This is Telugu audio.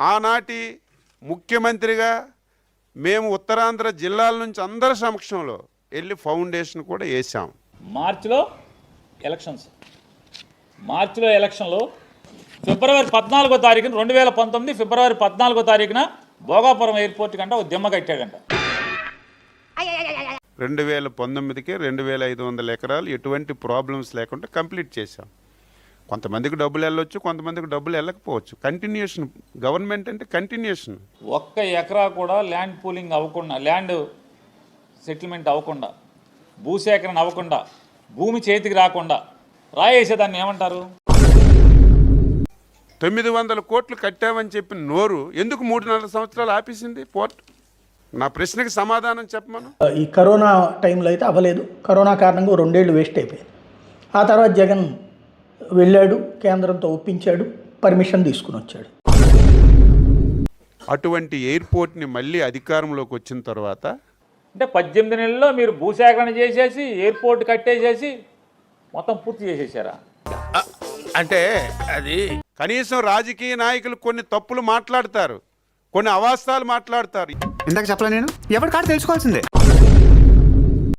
ఆనాటి ముఖ్యమంత్రిగా మేము ఉత్తరాంధ్ర జిల్లాల నుంచి అందరి సమక్షంలో వెళ్ళి ఫౌండేషన్ కూడా వేసాం. మార్చిలో ఎలక్షన్లో ఫిబ్రవరి 14వ తారీఖున 2019 ఫిబ్రవరి 14వ తారీఖున భోగాపురం ఎయిర్పోర్ట్ కంట ఒక దిమ్మ కట్టాడంట. 2019కి 2500 ఎకరాలు ఎటువంటి ప్రాబ్లమ్స్ లేకుండా కంప్లీట్ చేశాం. కొంతమందికి డబ్బులు వెళ్ళొచ్చు, కొంతమందికి డబ్బులు వెళ్ళకపోవచ్చు. కంటిన్యూషన్, గవర్నమెంట్ అంటే కంటిన్యూషన్. ఒక్క ఎకరా కూడా ల్యాండ్ పూలింగ్ అవ్వకుండా, ల్యాండ్ సెటిల్మెంట్ అవ్వకుండా, భూసేకరణ అవ్వకుండా, భూమి చేతికి రాకుండా రాయేసేదాన్ని ఏమంటారు? 900 కోట్లు కట్టామని చెప్పి నోరు ఎందుకు 3-4 సంవత్సరాలు ఆపేసింది పోర్ట్? నా ప్రశ్నకి సమాధానం చెప్పమను. ఈ కరోనా టైంలో అయితే అవ్వలేదు. కరోనా కారణంగా 2 ఏళ్ళు వేస్ట్ అయిపోయింది. ఆ తర్వాత జగన్ వెళ్ళాడు, కేంద్రంతో ఒప్పించాడు, పర్మిషన్ తీసుకుని వచ్చాడు. అటువంటి ఎయిర్పోర్ట్ని మళ్ళీ అధికారంలోకి వచ్చిన తర్వాత అంటే 18 నెలల్లో మీరు భూసేకరణ చేసేసి ఎయిర్పోర్ట్ కట్టేసేసి మొత్తం పూర్తి చేసేసారా? అంటే అది కనీసం రాజకీయ నాయకులు కొన్ని తప్పులు మాట్లాడతారు, కొన్ని అవాస్తవాలు మాట్లాడతారు. ఇందాక చెప్పలే నేను ఎవరి కాడ తెలుసుకోవాల్సిందే.